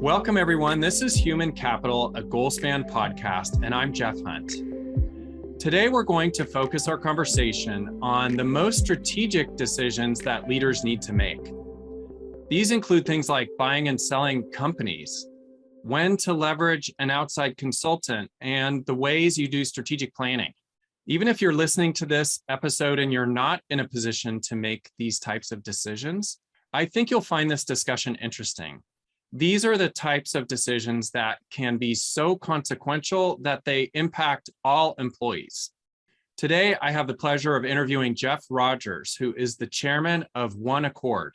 Welcome, everyone. This is Human Capital, a Goalspan podcast, and I'm Jeff Hunt. Today, we're going to focus our conversation on the most strategic decisions that leaders need to make. These include things like buying and selling companies, when to leverage an outside consultant, and the ways you do strategic planning. Even if you're listening to this episode and you're not in a position to make these types of decisions, I think you'll find this discussion interesting. These are the types of decisions that can be so consequential that they impact all employees. Today, I have the pleasure of interviewing Jeff Rogers, who is the chairman of OneAccord.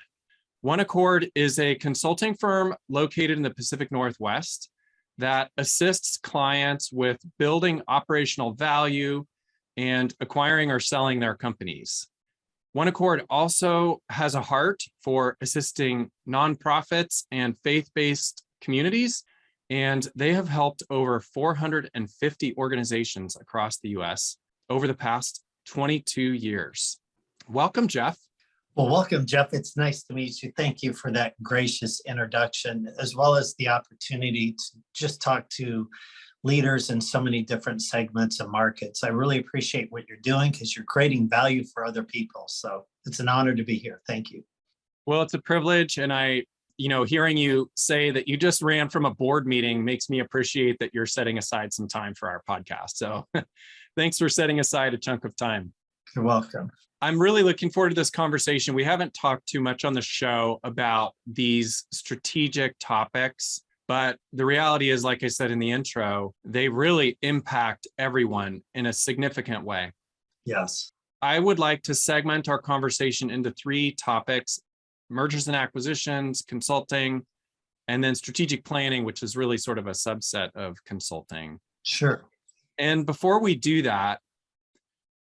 OneAccord is a consulting firm located in the Pacific Northwest that assists clients with building operational value and acquiring or selling their companies. OneAccord also has a heart for assisting nonprofits and faith-based communities, and they have helped over 450 organizations across the U.S. over the past 22 years. Welcome, Jeff. Well, welcome, Jeff. It's nice to meet you. Thank you for that gracious introduction, as well as the opportunity to just talk to leaders in so many different segments and markets. I really appreciate what you're doing because you're creating value for other people. So it's an honor to be here. Thank you. Well, it's a privilege. And hearing you say that you just ran from a board meeting makes me appreciate that you're setting aside some time for our podcast. So thanks for setting aside a chunk of time. You're welcome. I'm really looking forward to this conversation. We haven't talked too much on the show about these strategic topics. But the reality is, like I said in the intro, they really impact everyone in a significant way. Yes. I would like to segment our conversation into three topics: mergers and acquisitions, consulting, and then strategic planning, which is really sort of a subset of consulting. Sure. And before we do that,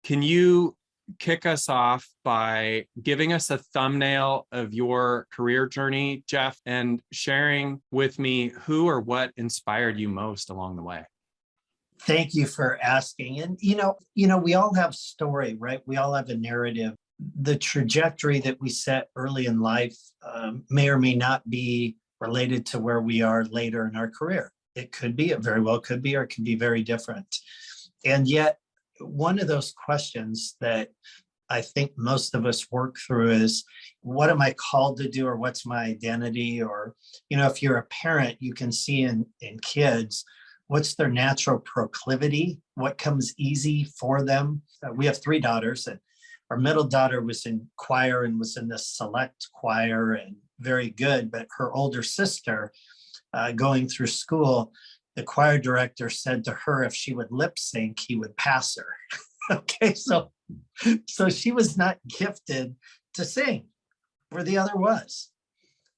can you kick us off by giving us a thumbnail of your career journey, Jeff, and sharing with me who or what inspired you most along the way? Thank you for asking. And, we all have story, right? We all have a narrative. The trajectory that we set early in life may or may not be related to where we are later in our career. It could be, it very well could be, or it could be very different. And yet, one of those questions that I think most of us work through is, what am I called to do, or what's my identity? Or, if you're a parent, you can see in kids, what's their natural proclivity, what comes easy for them. We have three daughters, and our middle daughter was in choir and was in the select choir and very good, but her older sister going through school, the choir director said to her, if she would lip sync, he would pass her. Okay, so she was not gifted to sing where the other was.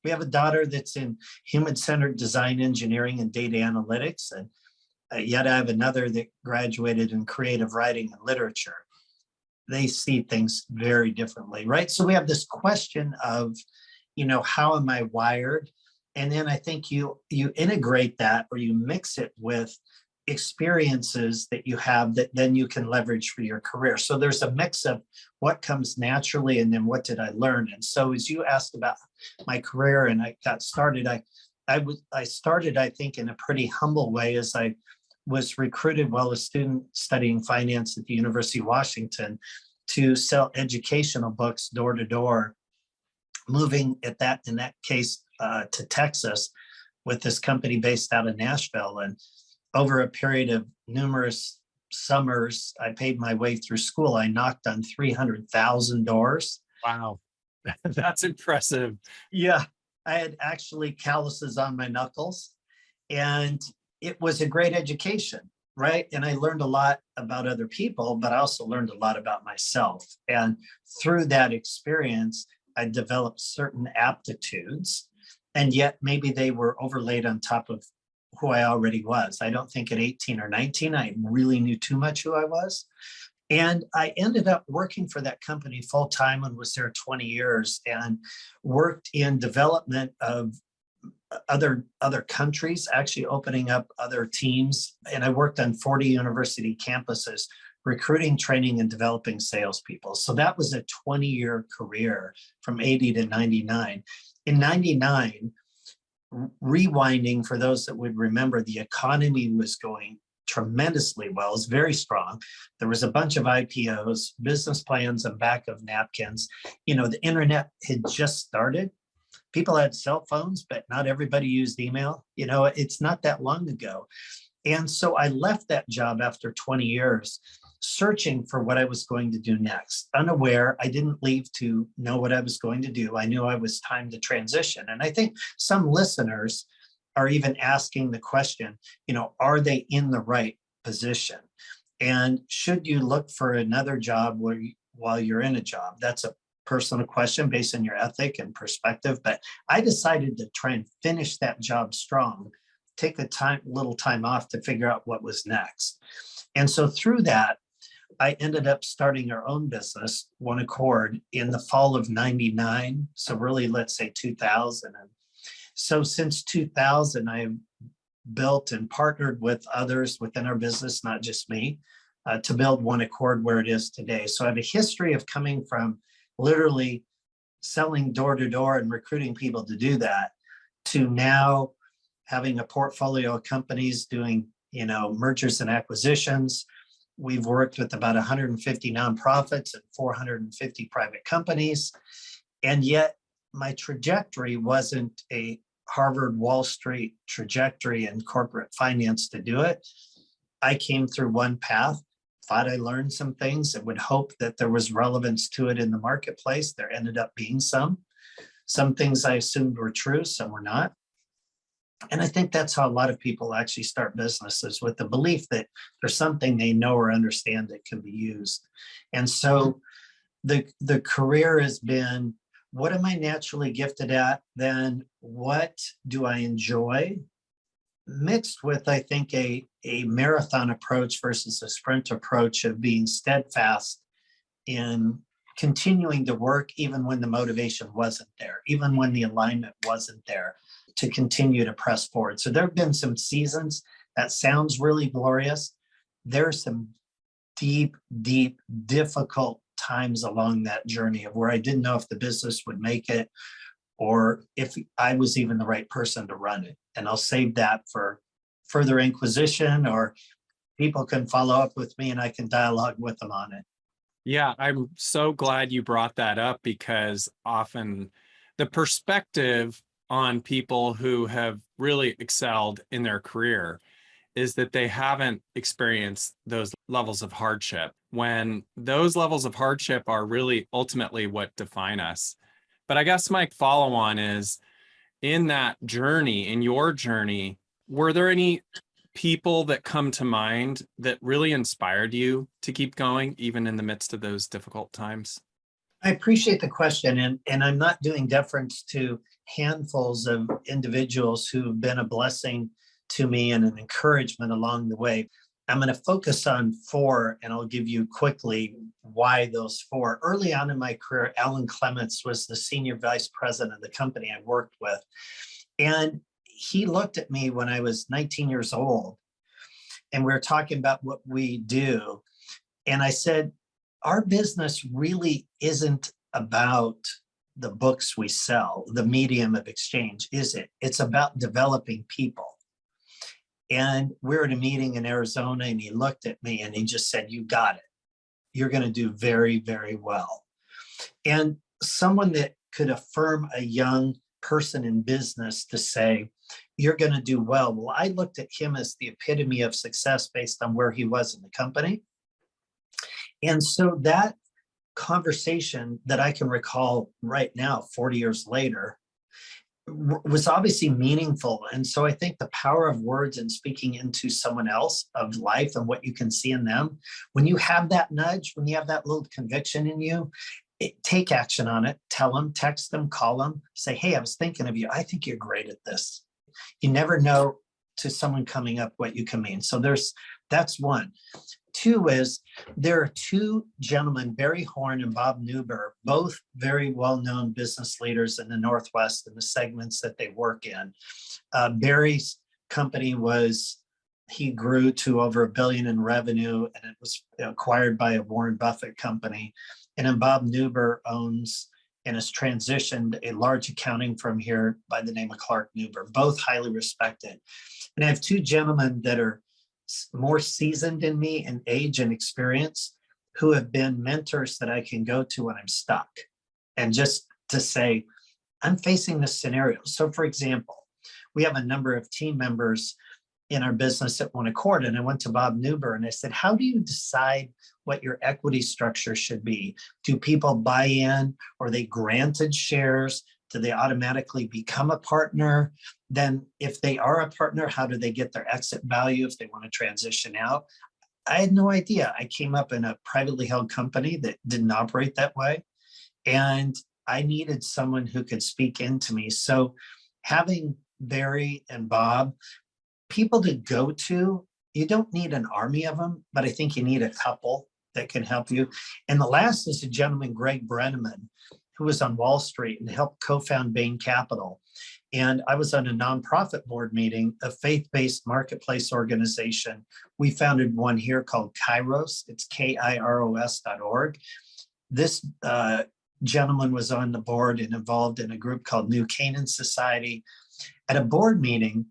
We have a daughter that's in human-centered design engineering and data analytics, and yet I have another that graduated in creative writing and literature. They see things very differently, right? So we have this question of, how am I wired? And then I think you integrate that, or you mix it with experiences that you have that then you can leverage for your career. So there's a mix of what comes naturally and then what did I learn. And so as you asked about my career and I got started, I started, I think, in a pretty humble way, as I was recruited while a student studying finance at the University of Washington to sell educational books door to door, moving in that case to Texas with this company based out of Nashville. And over a period of numerous summers, I paid my way through school. I knocked on 300,000 doors. Wow, that's impressive. Yeah, I had actually calluses on my knuckles, and it was a great education, right? And I learned a lot about other people, but I also learned a lot about myself. And through that experience, I developed certain aptitudes, and yet maybe they were overlaid on top of who I already was. I don't think at 18 or 19, I really knew too much who I was. And I ended up working for that company full time and was there 20 years and worked in development of other countries, actually opening up other teams. And I worked on 40 university campuses, recruiting, training, and developing salespeople. So that was a 20-year career from 80 to 99. In 99, rewinding, for those that would remember, the economy was going tremendously well. It was very strong. There was a bunch of IPOs, business plans, and back of napkins. The internet had just started. People had cell phones, but not everybody used email. It's not that long ago. And so I left that job after 20 years, searching for what I was going to do next. Unaware, I didn't leave to know what I was going to do. I knew I was time to transition. And I think some listeners are even asking the question, are they in the right position? And should you look for another job while you're in a job? That's a personal question based on your ethic and perspective. But I decided to try and finish that job strong, take a little time off to figure out what was next. And so through that, I ended up starting our own business, OneAccord, in the fall of 99. So really, let's say 2000. And so since 2000, I've built and partnered with others within our business, not just me, to build OneAccord where it is today. So I have a history of coming from literally selling door to door and recruiting people to do that, to now having a portfolio of companies doing, mergers and acquisitions. We've worked with about 150 nonprofits and 450 private companies. And yet my trajectory wasn't a Harvard Wall Street trajectory in corporate finance to do it. I came through one path, thought I learned some things and would hope that there was relevance to it in the marketplace. There ended up being some things I assumed were true, some were not. And I think that's how a lot of people actually start businesses, with the belief that there's something they know or understand that can be used. And so the career has been, what am I naturally gifted at? Then what do I enjoy? Mixed with, I think, a marathon approach versus a sprint approach of being steadfast in continuing to work even when the motivation wasn't there, even when the alignment wasn't there, to continue to press forward. So there have been some seasons that sounds really glorious. There are some deep, difficult times along that journey of where I didn't know if the business would make it or if I was even the right person to run it. And I'll save that for further inquisition, or people can follow up with me and I can dialogue with them on it. Yeah, I'm so glad you brought that up, because often the perspective on people who have really excelled in their career is that they haven't experienced those levels of hardship, when those levels of hardship are really ultimately what define us. But I guess my follow on is, in that journey, in your journey, were there any people that come to mind that really inspired you to keep going, even in the midst of those difficult times? I appreciate the question, and I'm not doing deference to handfuls of individuals who've been a blessing to me and an encouragement along the way. I'm going to focus on four, and I'll give you quickly why those four. Early on in my career, Alan Clements was the senior vice president of the company I worked with. And he looked at me when I was 19 years old, and we were talking about what we do. And I said, our business really isn't about the books we sell, the medium of exchange, is it? It's about developing people. And we're at a meeting in Arizona, and he looked at me and he just said, you got it. You're going to do very, very well. And someone that could affirm a young person in business to say, you're going to do well. Well, I looked at him as the epitome of success based on where he was in the company. And so that conversation that I can recall right now, 40 years later, was obviously meaningful. And so I think the power of words and speaking into someone else of life and what you can see in them, when you have that nudge, when you have that little conviction in you, take action on it. Tell them, text them, call them, say, hey, I was thinking of you. I think you're great at this. You never know to someone coming up what you can mean. So that's one. Two is, there are two gentlemen, Barry Horn and Bob Newber, both very well-known business leaders in the Northwest and the segments that they work in. Barry's company he grew to over $1 billion in revenue, and it was acquired by a Warren Buffett company. And then Bob Newber owns and has transitioned a large accounting firm here by the name of Clark Newber, both highly respected. And I have two gentlemen that are more seasoned than me in age and experience, who have been mentors that I can go to when I'm stuck. And just to say, I'm facing this scenario. So for example, we have a number of team members in our business at OneAccord, and I went to Bob Newber and I said, how do you decide what your equity structure should be? Do people buy in? Or are they granted shares? Do they automatically become a partner? Then if they are a partner, how do they get their exit value if they want to transition out? I had no idea. I came up in a privately held company that didn't operate that way. And I needed someone who could speak into me. So having Barry and Bob, people to go to, you don't need an army of them, but I think you need a couple that can help you. And the last is a gentleman, Greg Brennaman, who was on Wall Street and helped co-found Bain Capital. And I was on a nonprofit board meeting, a faith-based marketplace organization. We founded one here called Kairos. It's KIROS.org. This gentleman was on the board and involved in a group called New Canaan Society. At a board meeting,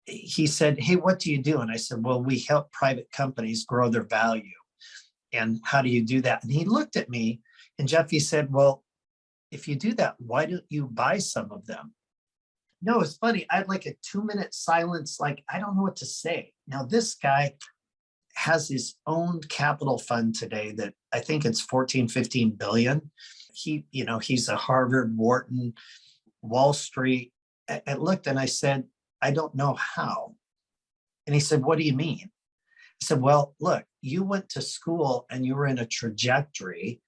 he said, hey, what do you do? And I said, well, we help private companies grow their value. And how do you do that? And he looked at me, and Jeff, he said, well, if you do that, why don't you buy some of them? No, it's funny. I had like a 2-minute silence. Like, I don't know what to say. Now, this guy has his own capital fund today that I think it's 14, 15 billion. He's a Harvard, Wharton, Wall Street. I looked and I said, I don't know how. And he said, what do you mean? I said, well, look, you went to school and you were in a trajectory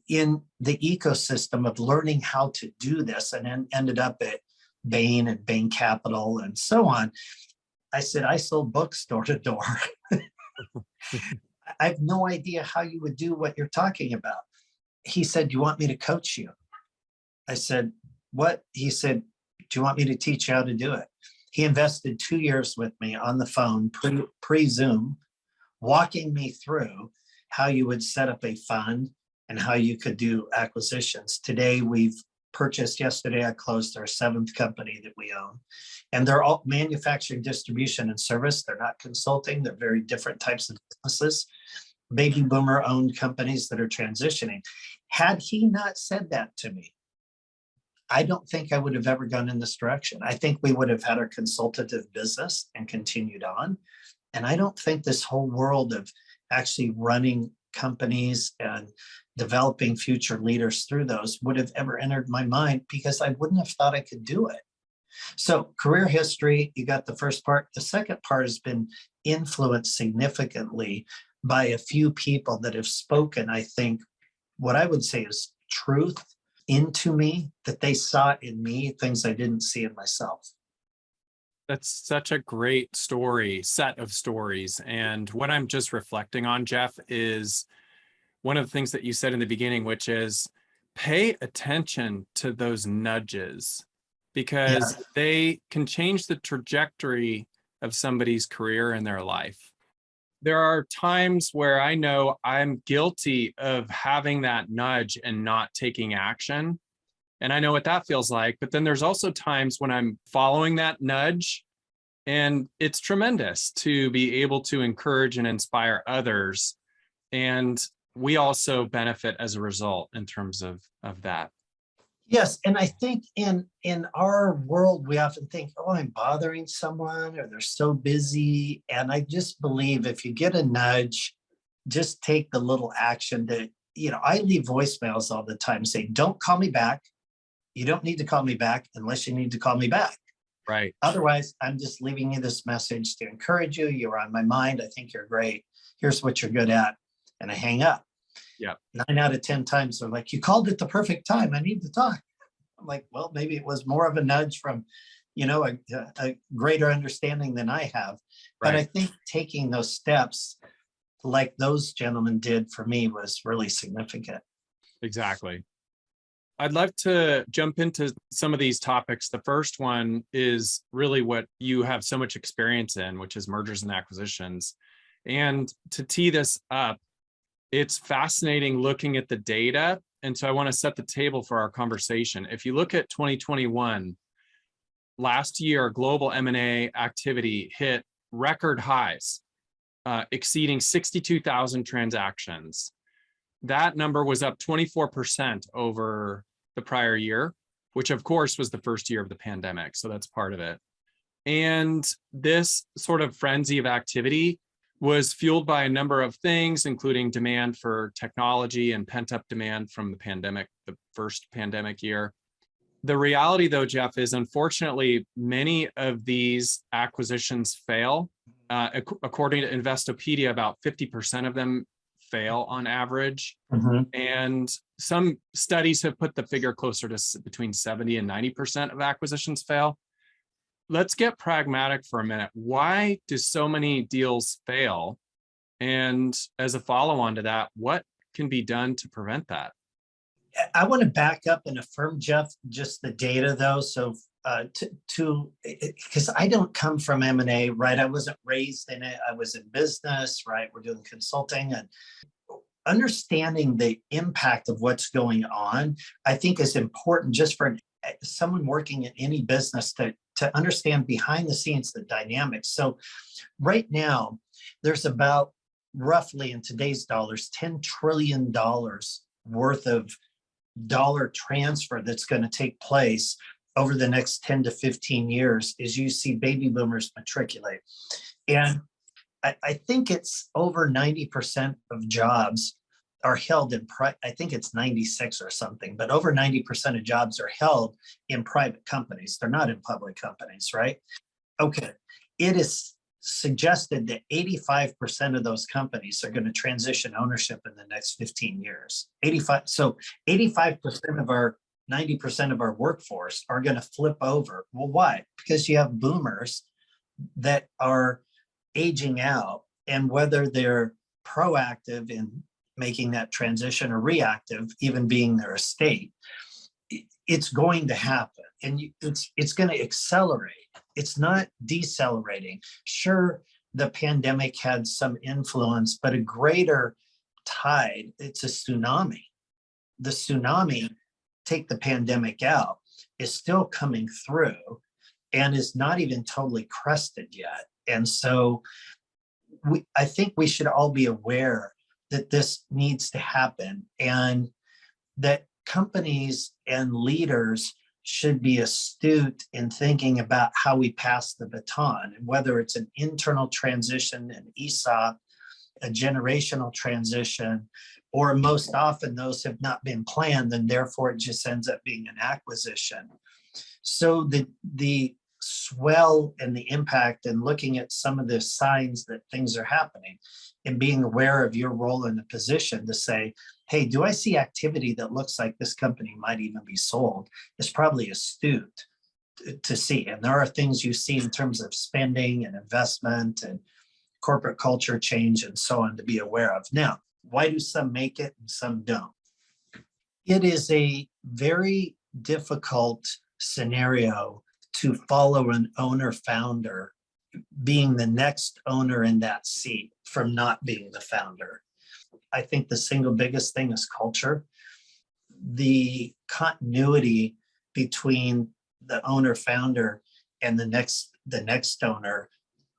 in the ecosystem of learning how to do this, and then ended up at Bain and Bain Capital and so on. I said, I sold books door to door. I have no idea how you would do what you're talking about. He said, do you want me to coach you? I said, what? He said, do you want me to teach you how to do it? He invested 2 years with me on the phone, pre-Zoom, walking me through how you would set up a fund and how you could do acquisitions. Today, yesterday I closed our 7th company that we own. And they're all manufacturing, distribution, and service. They're not consulting. They're very different types of businesses. Baby boomer owned companies that are transitioning. Had he not said that to me, I don't think I would have ever gone in this direction. I think we would have had our consultative business and continued on. And I don't think this whole world of actually running companies and developing future leaders through those would have ever entered my mind, because I wouldn't have thought I could do it. So career history, you got the first part. The second part has been influenced significantly by a few people that have spoken, I think, what I would say is truth into me, that they saw in me things I didn't see in myself. That's such a great set of stories. And what I'm just reflecting on, Jeff, is one of the things that you said in the beginning, which is pay attention to those nudges, because they can change the trajectory of somebody's career and their life. There are times where I know I'm guilty of having that nudge and not taking action. And I know what that feels like. But then there's also times when I'm following that nudge, and it's tremendous to be able to encourage and inspire others. And we also benefit as a result in terms of that. Yes, and I think in our world, we often think, oh, I'm bothering someone, or they're so busy. And I just believe if you get a nudge, just take the little action that, I leave voicemails all the time saying, don't call me back. You don't need to call me back unless you need to call me back. Right. Otherwise, I'm just leaving you this message to encourage you. You're on my mind. I think you're great. Here's what you're good at. And I hang up. Yeah. 9 out of 10 times they're like, you called at the perfect time. I need to talk. I'm like, well, maybe it was more of a nudge from, a greater understanding than I have. But Right. I think taking those steps like those gentlemen did for me was really significant. Exactly. I'd love to jump into some of these topics. The first one is really what you have so much experience in, which is mergers and acquisitions. And to tee this up, it's fascinating looking at the data And so I want to set the table for our conversation. If you look at 2021, last year, global M&A activity hit record highs, exceeding 62,000 transactions. That number was up 24% over the prior year, which of course was the first year of the pandemic. So that's part of it. And this sort of frenzy of activity was fueled by a number of things, including demand for technology and pent-up demand from the pandemic, the first pandemic year. The reality, though, Jeff, is unfortunately many of these acquisitions fail. According to Investopedia, about 50% of them fail on average. And some studies have put the figure closer to between 70 and 90% of acquisitions fail. Let's get pragmatic for a minute. Why do so many deals fail? And as a follow-on to that, what can be done to prevent that? I want to back up and affirm, Jeff, just the data though. So because I don't come from M&A, right? I wasn't raised in it. I was in business, right? We're doing consulting, and understanding the impact of what's going on, I think is important just for someone working in any business to understand behind the scenes, the dynamics. So right now, there's about roughly in today's dollars, $10 trillion worth of dollar transfer that's going to take place over the next 10 to 15 years as you see baby boomers matriculate. And I think it's over 90% of jobs are held in, I think it's 96 or something, but over 90% of jobs are held in private companies. They're not in public companies, right? Okay. It is suggested that 85% of those companies are going to transition ownership in the next 15 years. 85% of our 90% of our workforce are going to flip over. Well, why? Because you have boomers that are aging out, and whether they're proactive in making that transition or reactive, even being their estate, it's going to happen, and it's going to accelerate. It's not decelerating. Sure, the pandemic had some influence, but a greater tide, it's a tsunami. The tsunami, take the pandemic out, is still coming through and is not even totally crested yet. And so I think we should all be aware that this needs to happen, and that companies and leaders should be astute in thinking about how we pass the baton, and whether it's an internal transition, an ESOP, a generational transition, or most often those have not been planned, and therefore it just ends up being an acquisition. So the swell and the impact, and looking at some of the signs that things are happening, and being aware of your role in the position to say, hey, do I see activity that looks like this company might even be sold, is probably astute to see. And there are things you see in terms of spending and investment and corporate culture change and so on to be aware of. Now, why do some make it and some don't? It is a very difficult scenario to follow an owner founder being the next owner in that seat from not being the founder. I think the single biggest thing is culture. The continuity between the owner founder and the next owner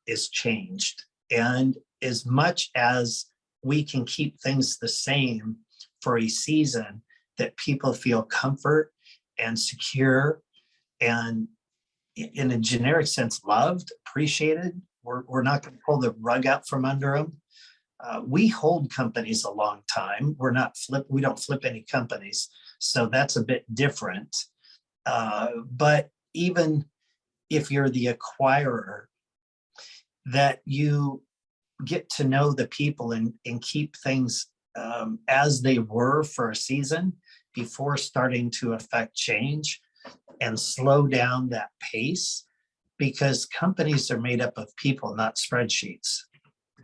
is changed. And as much as we can keep things the same for a season, that people feel comfort and secure and, in a generic sense, loved, appreciated. We're not going to pull the rug out from under them. We hold companies a long time. We don't flip any companies. So that's a bit different. But even if you're the acquirer, that you get to know the people and keep things as they were for a season before starting to affect change, and slow down that pace, because companies are made up of people, not spreadsheets.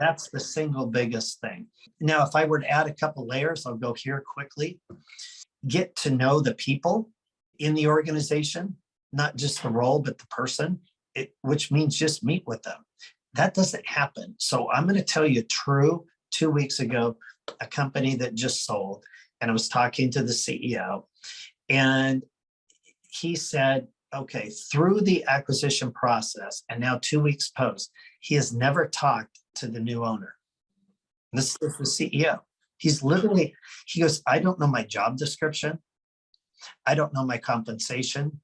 That's the single biggest thing. Now, if I were to add a couple layers, I'll go here quickly. Get to know the people in the organization, not just the role, but the person, which means just meet with them. That doesn't happen. So I'm going to tell you true. 2 weeks ago, a company that just sold, and I was talking to the CEO, and he said, okay, through the acquisition process, and now 2 weeks post, he has never talked to the new owner. This is the CEO. He's literally, he goes, I don't know my job description. I don't know my compensation.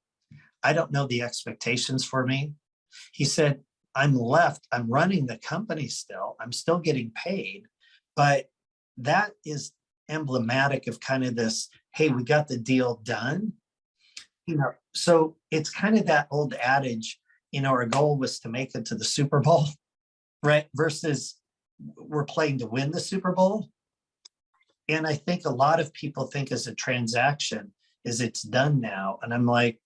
I don't know the expectations for me. He said, I'm running the company still. I'm still getting paid. But that is emblematic of kind of this, hey, we got the deal done. So it's kind of that old adage, our goal was to make it to the Super Bowl, right? Versus we're playing to win the Super Bowl. And I think a lot of people think as a transaction is it's done now. And I'm like,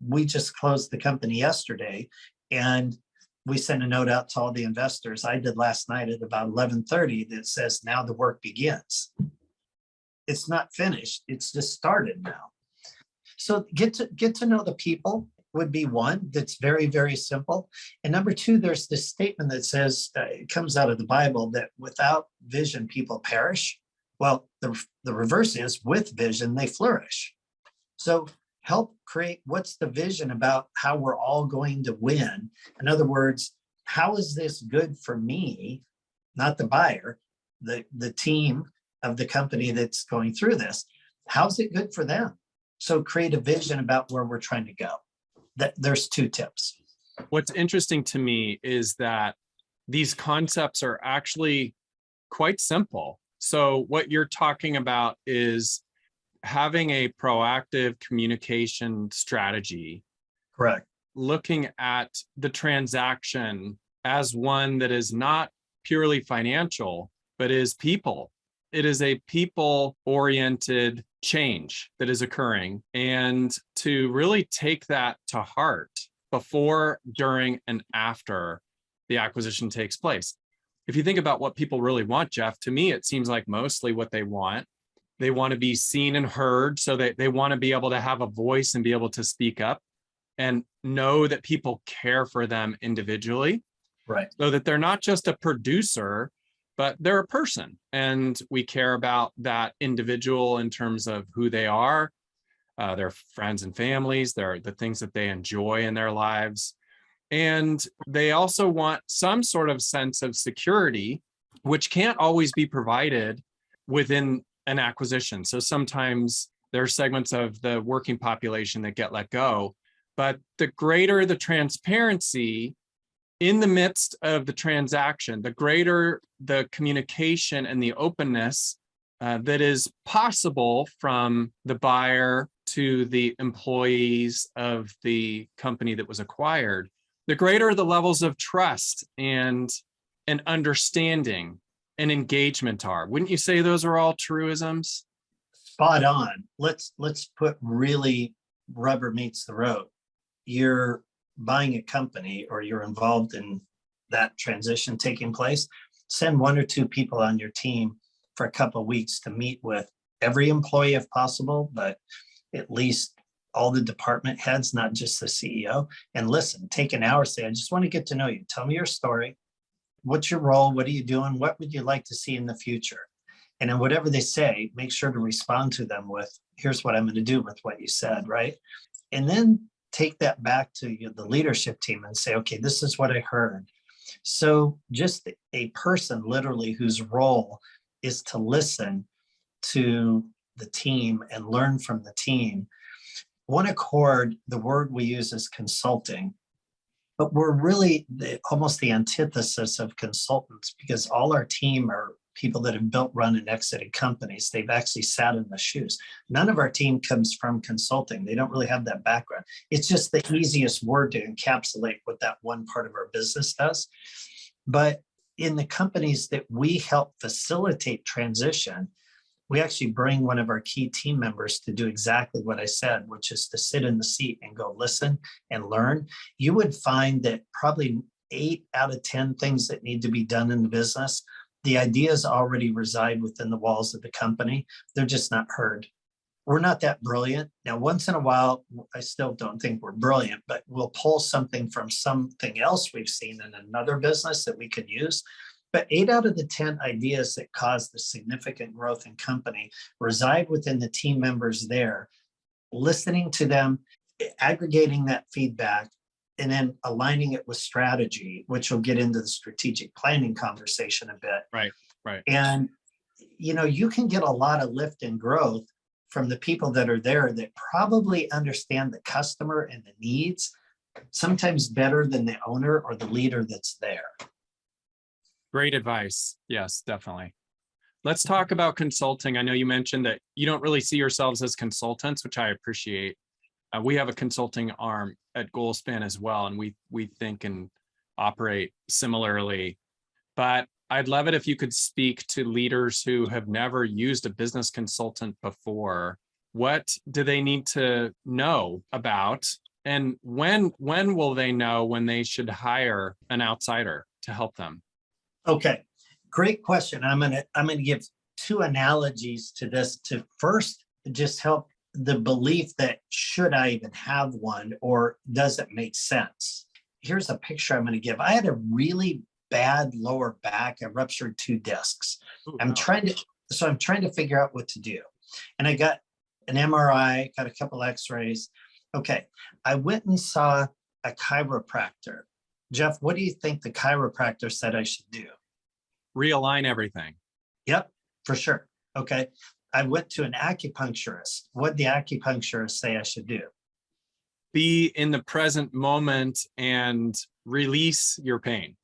we just closed the company yesterday and we sent a note out to all the investors. I did last night at about 11:30 that says now the work begins. It's not finished. It's just started now. So get to know the people would be one. That's very, very simple. And number two, there's this statement that says, it comes out of the Bible, that without vision, people perish. Well, the reverse is with vision, they flourish. So help create what's the vision about how we're all going to win. In other words, how is this good for me, not the buyer, the team of the company that's going through this? How's it good for them? So create a vision about where we're trying to go. There's 2 tips. What's interesting to me is that these concepts are actually quite simple. So what you're talking about is having a proactive communication strategy. Correct. Looking at the transaction as one that is not purely financial, but is people. It is a people-oriented change that is occurring, and to really take that to heart before, during, and after the acquisition takes place. If you think about what people really want, Jeff, to me, it seems like mostly what they want to be seen and heard, so that they want to be able to have a voice and be able to speak up and know that people care for them individually. Right. So that they're not just a producer, but they're a person, and we care about that individual in terms of who they are, their friends and families, the things that they enjoy in their lives. And they also want some sort of sense of security, which can't always be provided within an acquisition. So sometimes there are segments of the working population that get let go, but the greater the transparency in the midst of the transaction, the greater the communication and the openness that is possible from the buyer to the employees of the company that was acquired, the greater the levels of trust and understanding and engagement are. Wouldn't you say those are all truisms? Spot on. Let's put really rubber meets the road. You're buying a company or you're involved in that transition taking place. Send 1 or 2 people on your team for a couple of weeks to meet with every employee if possible, but at least all the department heads, not just the CEO. And listen, take an hour, say, I just want to get to know you. Tell me your story. What's your role? What are you doing? What would you like to see in the future? And then whatever they say, make sure to respond to them with, here's what I'm going to do with what you said, right? And then take that back to the leadership team and say, okay, this is what I heard. So just a person literally whose role is to listen to the team and learn from the team. OneAccord, the word we use is consulting, but we're really almost the antithesis of consultants, because all our team are people that have built, run, and exited companies. They've actually sat in the shoes. None of our team comes from consulting. They don't really have that background. It's just the easiest word to encapsulate what that one part of our business does. But in the companies that we help facilitate transition, we actually bring one of our key team members to do exactly what I said, which is to sit in the seat and go listen and learn. You would find that probably 8 out of 10 things that need to be done in the business, the ideas already reside within the walls of the company. They're just not heard. We're not that brilliant. Now, once in a while, I still don't think we're brilliant, but we'll pull something from something else we've seen in another business that we could use. But 8 out of the 10 ideas that cause the significant growth in company reside within the team members there, listening to them, aggregating that feedback, and then aligning it with strategy, which will get into the strategic planning conversation a bit. Right, right. And, you can get a lot of lift and growth from the people that are there that probably understand the customer and the needs, sometimes better than the owner or the leader that's there. Great advice. Yes, definitely. Let's talk about consulting. I know you mentioned that you don't really see yourselves as consultants, which I appreciate. We have a consulting arm at Goalspan as well, and we think and operate similarly. But I'd love it if you could speak to leaders who have never used a business consultant before. What do they need to know about? And when will they know when they should hire an outsider to help them? Okay, great question. I'm gonna give 2 analogies to this to first just help the belief that should I even have one, or does it make sense? Here's a picture I'm going to give. I had a really bad lower back. I ruptured 2 discs. Ooh, I'm wow. trying to figure out what to do. And I got an MRI, got a couple x-rays. Okay, I went and saw a chiropractor. Jeff, what do you think the chiropractor said I should do? Realign everything. Yep, for sure. Okay. I went to an acupuncturist. What did the acupuncturist say I should do? Be in the present moment and release your pain.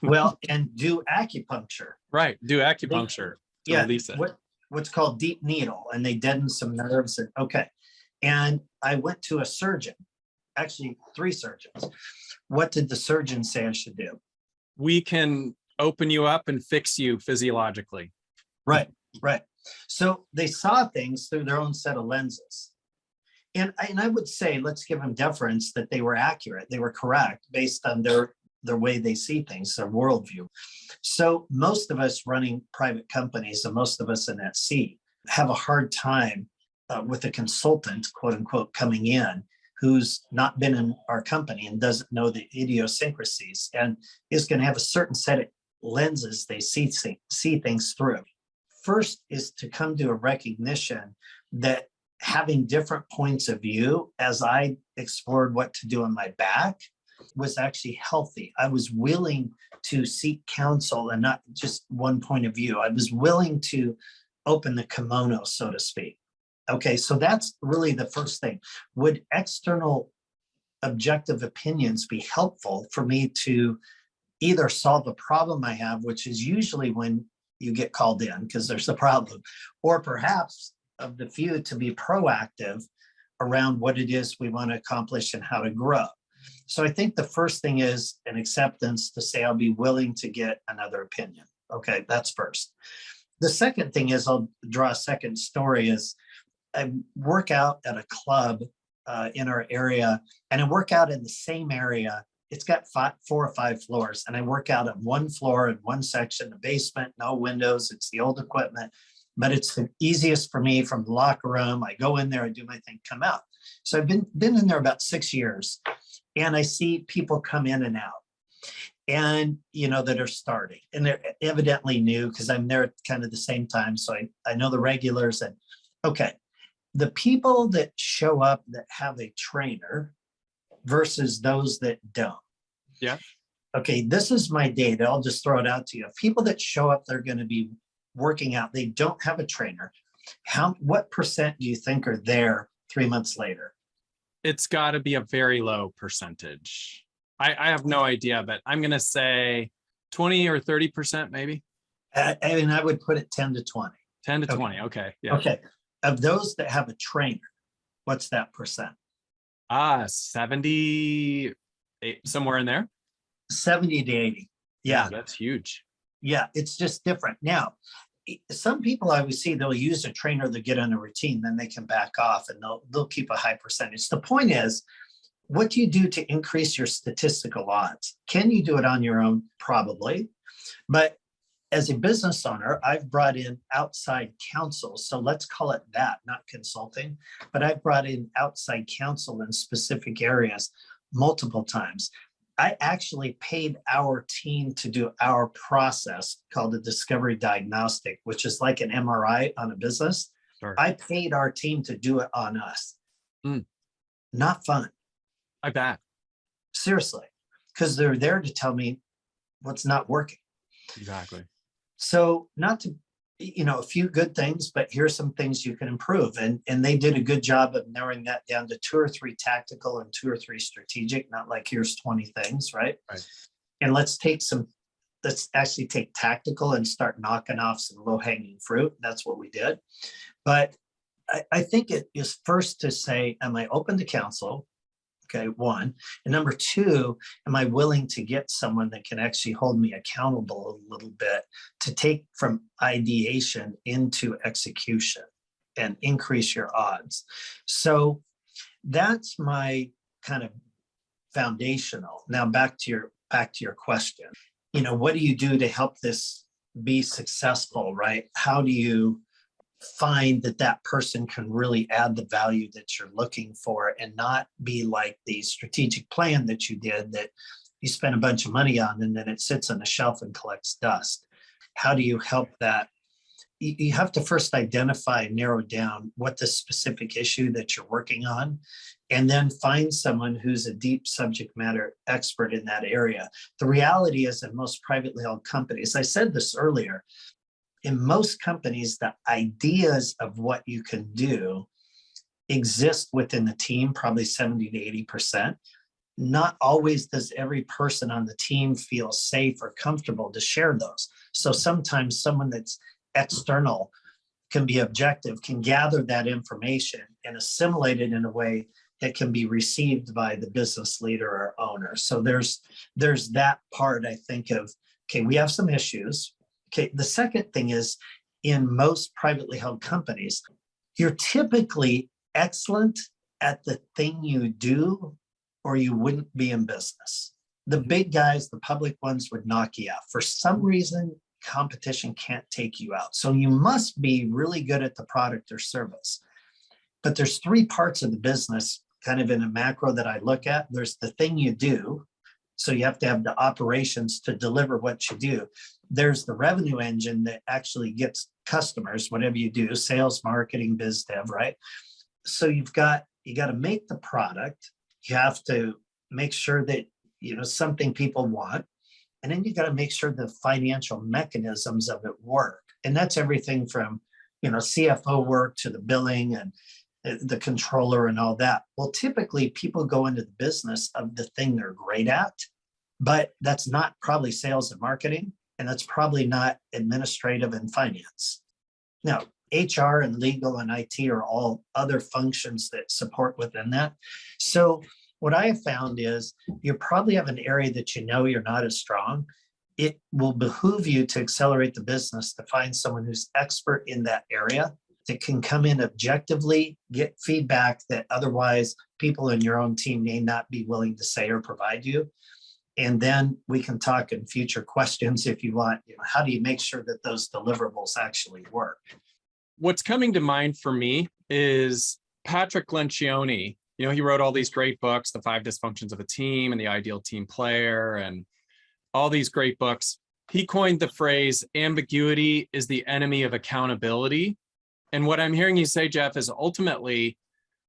Well, and do acupuncture. Right. Do acupuncture to release it. What's called deep needle, and they deaden some nerves. Okay. And I went to a surgeon, actually 3 surgeons. What did the surgeon say I should do? We can open you up and fix you physiologically. Right, right. So they saw things through their own set of lenses. And I would say, let's give them deference that they were accurate. They were correct based on their way they see things, their worldview. So most of us running private companies, and most of us in that seat, have a hard time with a consultant, quote unquote, coming in who's not been in our company and doesn't know the idiosyncrasies and is going to have a certain set of lenses they see things through. First is to come to a recognition that having different points of view, as I explored what to do on my back, was actually healthy. I was willing to seek counsel and not just one point of view. I was willing to open the kimono, so to speak. Okay, so that's really the first thing. Would external objective opinions be helpful for me to either solve a problem I have, which is usually when you get called in because there's a problem, or perhaps of the few to be proactive around what it is we want to accomplish and how to grow. So I think the first thing is an acceptance to say I'll be willing to get another opinion. Okay, that's first. The second thing is, I'll draw a second story, is I work out at a club in our area, and I work out in the same area. It's got 4 or 5 floors, and I work out on one floor in one section, the basement, no windows. It's the old equipment, but it's the easiest for me from the locker room. I go in there, I do my thing, come out. So I've been in there about 6 years, and I see people come in and out, and that are starting, and they're evidently new because I'm there at kind of the same time. So I know the regulars. And okay, the people that show up that have a trainer versus those that don't. Yeah. Okay, this is my data. I'll just throw it out to you. People that show up, they're going to be working out. They don't have a trainer. What percent do you think are there 3 months later? It's got to be a very low percentage. I have no idea, but I'm going to say 20 or 30% maybe. I would put it 10 to 20. 10 to 20. Okay. Yeah. Okay. Of those that have a trainer, what's that percent? 70, somewhere in there. 70 to 80. Yeah. That's huge. Yeah. It's just different. Now, some people I would see, they'll use a trainer to get on a routine, then they can back off and they'll keep a high percentage. The point is, what do you do to increase your statistical odds? Can you do it on your own? Probably. But as a business owner, I've brought in outside counsel. So let's call it that, not consulting, but I've brought in outside counsel in specific areas multiple times. I actually paid our team to do our process called the discovery diagnostic, which is like an MRI on a business. Sure. I paid our team to do it on us. Not fun. I bet. Seriously, because they're there to tell me what's not working. Exactly. So not to, a few good things, but here's some things you can improve. And they did a good job of narrowing that down to 2 or 3 tactical and 2 or 3 strategic, not like here's 20 things, right? And let's actually take tactical and start knocking off some low-hanging fruit. That's what we did. But I think it is first to say, am I open to counsel? Okay, 1. And number 2, am I willing to get someone that can actually hold me accountable a little bit to take from ideation into execution and increase your odds? So that's my kind of foundational. Now back to your question. What do you do to help this be successful, right? How do you find that person can really add the value that you're looking for and not be like the strategic plan that you did that you spent a bunch of money on and then it sits on a shelf and collects dust? How do you help that? You have to first identify and narrow down what the specific issue that you're working on, and then find someone who's a deep subject matter expert in that area. The reality is in most privately held companies, I said this earlier, in most companies, the ideas of what you can do exist within the team, probably 70 to 80%. Not always does every person on the team feel safe or comfortable to share those. So sometimes someone that's external can be objective, can gather that information and assimilate it in a way that can be received by the business leader or owner. So there's that part, I think, of, okay, we have some issues. Okay, the second thing is, in most privately held companies, you're typically excellent at the thing you do, or you wouldn't be in business. The big guys, the public ones, would knock you out. For some reason, competition can't take you out. So you must be really good at the product or service. But there's 3 parts of the business, kind of in a macro, that I look at. There's the thing you do. So you have to have the operations to deliver what you do. There's the revenue engine that actually gets customers, whatever you do, sales, marketing, biz dev, right? So you got to make the product. You have to make sure that, something people want. And then you got to make sure the financial mechanisms of it work. And that's everything from, CFO work to the billing and the controller and all that. Well, typically people go into the business of the thing they're great at, but that's not probably sales and marketing. And that's probably not administrative and finance. Now, HR and legal and IT are all other functions that support within that. So what I have found is you probably have an area that you're not as strong. It will behoove you to accelerate the business to find someone who's expert in that area that can come in objectively, get feedback that otherwise people in your own team may not be willing to say or provide you. And then we can talk in future questions if you want, how do you make sure that those deliverables actually work? What's coming to mind for me is Patrick Lencioni. He wrote all these great books, The 5 Dysfunctions of a Team and The Ideal Team Player, and all these great books. He coined the phrase, ambiguity is the enemy of accountability. And what I'm hearing you say, Jeff, is ultimately,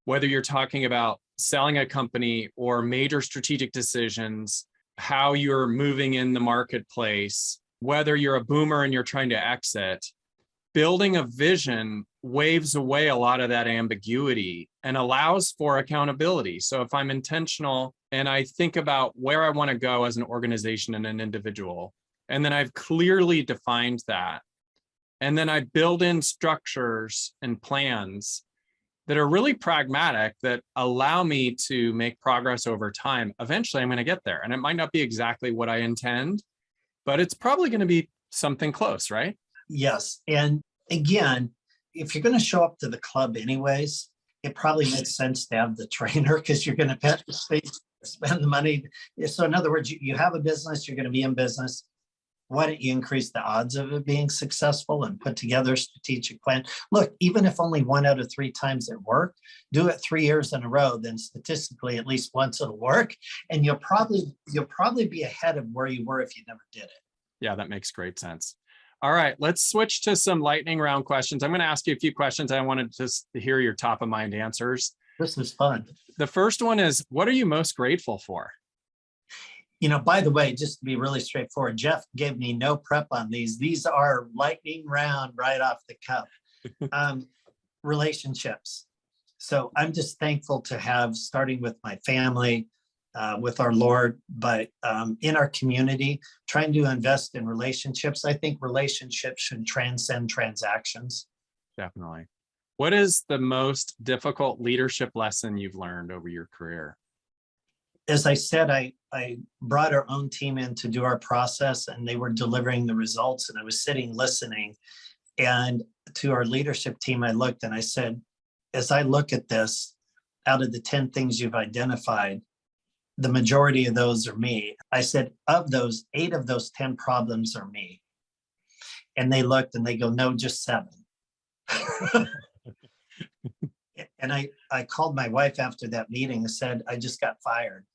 whether you're talking about selling a company or major strategic decisions, how you're moving in the marketplace, whether you're a boomer and you're trying to exit, building a vision waves away a lot of that ambiguity and allows for accountability. So if I'm intentional and I think about where I want to go as an organization and an individual, and then I've clearly defined that, and then I build in structures and plans that are really pragmatic, that allow me to make progress over time, eventually I'm going to get there. And it might not be exactly what I intend, but it's probably going to be something close, right? Yes. And again, if you're going to show up to the club anyways, it probably makes sense to have the trainer, because you're going to spend the money. So in other words, you have a business, you're going to be in business. why don't you increase the odds of it being successful and put together a strategic plan? Look, even if only 1 out of 3 times it worked, do it 3 years in a row, then statistically at least once it'll work. And you'll probably be ahead of where you were if you never did it. Yeah, that makes great sense. All right, let's switch to some lightning round questions. I'm going to ask you a few questions. I wanted to just hear your top of mind answers. This is fun. The first one is, what are you most grateful for? By the way, just to be really straightforward, Jeff gave me no prep on these. These are lightning round right off the cuff. Relationships. So I'm just thankful to have, starting with my family, with our Lord, but in our community, trying to invest in relationships. I think relationships should transcend transactions. Definitely. What is the most difficult leadership lesson you've learned over your career? As I said, I brought our own team in to do our process, and they were delivering the results, and I was sitting listening. And to our leadership team, I looked and I said, as I look at this, out of the 10 things you've identified, the majority of those are me. I said, of those, 8 of those 10 problems are me. And they looked and they go, no, just 7. And I called my wife after that meeting and said, I just got fired.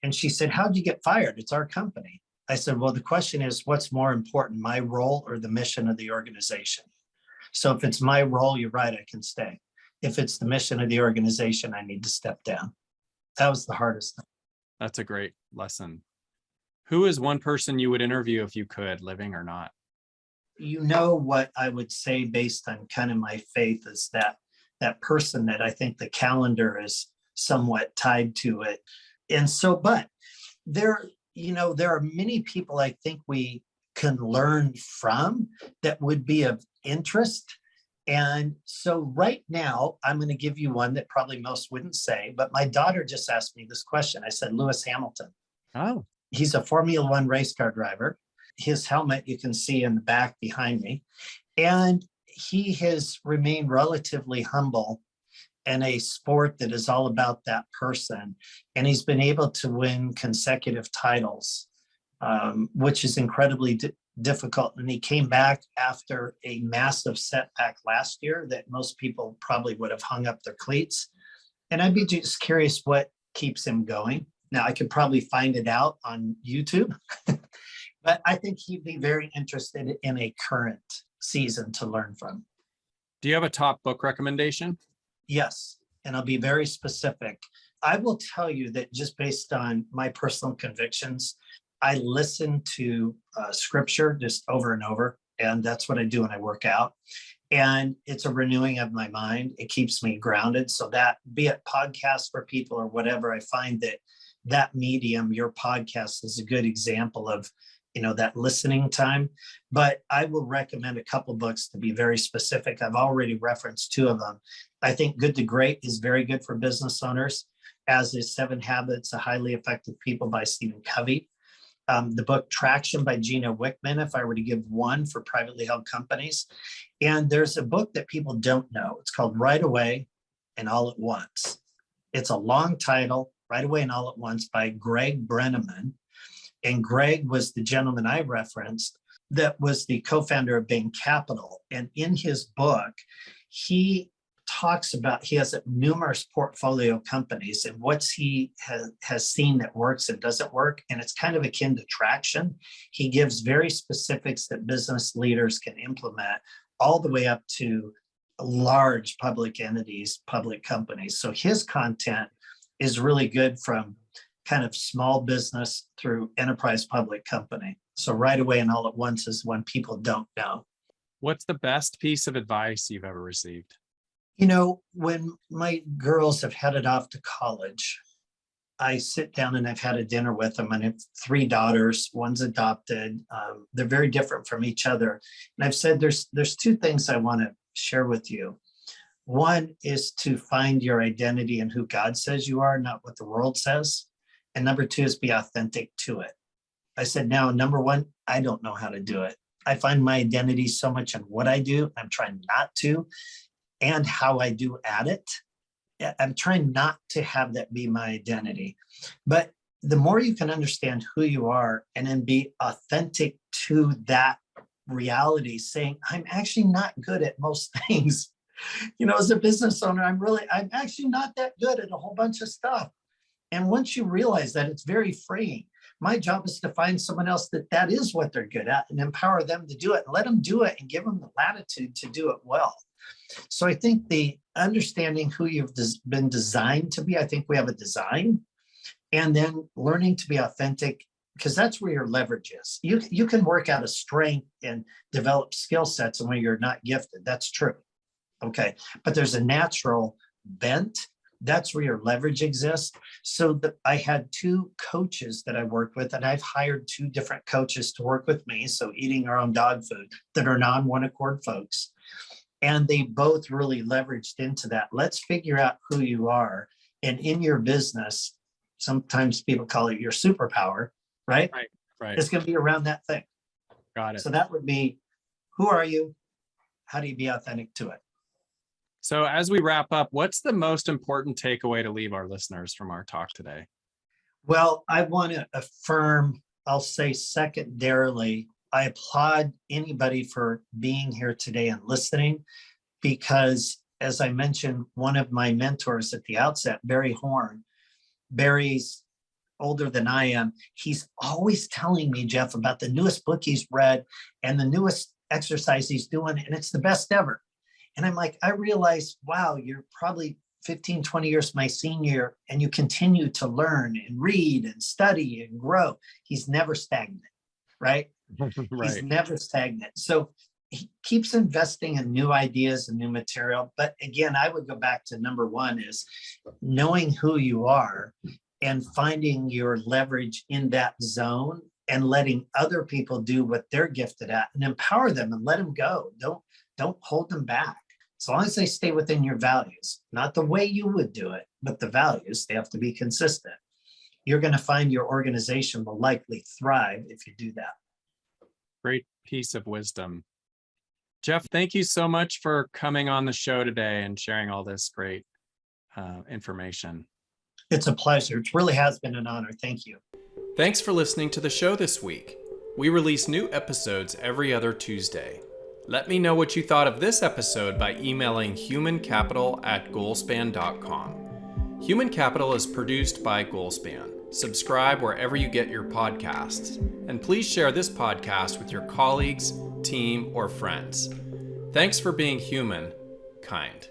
And she said, how'd you get fired? It's our company. I said, well, the question is, what's more important, my role or the mission of the organization? So if it's my role, you're right, I can stay. If it's the mission of the organization, I need to step down. That was the hardest thing. That's a great lesson. Who is one person you would interview if you could, living or not? What I would say based on kind of my faith is that person that I think the calendar is somewhat tied to it. And so, but there are many people I think we can learn from that would be of interest. And so right now, I'm going to give you one that probably most wouldn't say, but my daughter just asked me this question. I said, Lewis Hamilton. Oh, he's a Formula One race car driver. His helmet you can see in the back behind me. And he has remained relatively humble in a sport that is all about that person. And he's been able to win consecutive titles, which is incredibly difficult. And he came back after a massive setback last year that most people probably would have hung up their cleats. And I'd be just curious what keeps him going. Now, I could probably find it out on YouTube, but I think he'd be very interested in a current season to learn from. Do you have a top book recommendation? Yes, and I'll be very specific. I will tell you that just based on my personal convictions, I listen to scripture just over and over, and that's what I do when I work out. And it's a renewing of my mind. It keeps me grounded. So that, be it podcasts for people or whatever, I find that medium, your podcast, is a good example of that listening time. But I will recommend a couple books to be very specific. I've already referenced 2 of them. I think Good to Great is very good for business owners, as is 7 Habits of Highly Effective People by Stephen Covey. The book Traction by Gino Wickman, if I were to give one for privately held companies. And there's a book that people don't know. It's called Right Away and All at Once. It's a long title, Right Away and All at Once, by Greg Brennaman. And Greg was the gentleman I referenced that was the co-founder of Bain Capital. And in his book, he talks about, he has numerous portfolio companies and what's he has seen that works and doesn't work. And it's kind of akin to traction. He gives very specifics that business leaders can implement all the way up to large public entities, public companies. So his content is really good from kind of small business through enterprise public company. So Right Away and All at Once is one people don't know. What's the best piece of advice you've ever received? When my girls have headed off to college, I sit down and I've had a dinner with them. And I have 3 daughters, one's adopted. They're very different from each other. And I've said there's 2 things I want to share with you. One is to find your identity in who God says you are, not what the world says. And number 2 is be authentic to it. I said, now, number 1, I don't know how to do it. I find my identity so much in what I do. I'm trying not to, and how I do at it. I'm trying not to have that be my identity. But the more you can understand who you are and then be authentic to that reality, saying, I'm actually not good at most things. As a business owner, I'm actually not that good at a whole bunch of stuff. And once you realize that, it's very freeing. My job is to find someone else that is what they're good at and empower them to do it, and let them do it and give them the latitude to do it well. So I think the understanding who you've been designed to be, I think we have a design, and then learning to be authentic, because that's where your leverage is. You can work out a strength and develop skill sets and when you're not gifted. That's true. Okay. But there's a natural bent. That's where your leverage exists. So I had 2 coaches that I worked with, and I've hired 2 different coaches to work with me. So eating our own dog food, that are non-OneAccord folks. And they both really leveraged into that. Let's figure out who you are. And in your business, sometimes people call it your superpower, right? Right. It's going to be around that thing. Got it. So that would be, who are you? How do you be authentic to it? So as we wrap up, what's the most important takeaway to leave our listeners from our talk today? Well, I want to affirm, I'll say secondarily, I applaud anybody for being here today and listening, because as I mentioned, one of my mentors at the outset, Barry Horn, Barry's older than I am. He's always telling me, Jeff, about the newest book he's read and the newest exercise he's doing, and it's the best ever. And I'm like, I realize, wow, you're probably 15, 20 years my senior, and you continue to learn and read and study and grow. He's never stagnant, right? He's never stagnant. So he keeps investing in new ideas and new material. But again, I would go back to number 1 is knowing who you are and finding your leverage in that zone and letting other people do what they're gifted at and empower them and let them go. Don't hold them back. As long as they stay within your values, not the way you would do it, but the values, they have to be consistent. You're going to find your organization will likely thrive if you do that. Great piece of wisdom. Jeff, thank you so much for coming on the show today and sharing all this great information. It's a pleasure. It really has been an honor. Thank you. Thanks for listening to the show this week. We release new episodes every other Tuesday. Let me know what you thought of this episode by emailing humancapital@goalspan.com. Human Capital is produced by Goalspan. Subscribe wherever you get your podcasts. And please share this podcast with your colleagues, team, or friends. Thanks for being human, kind.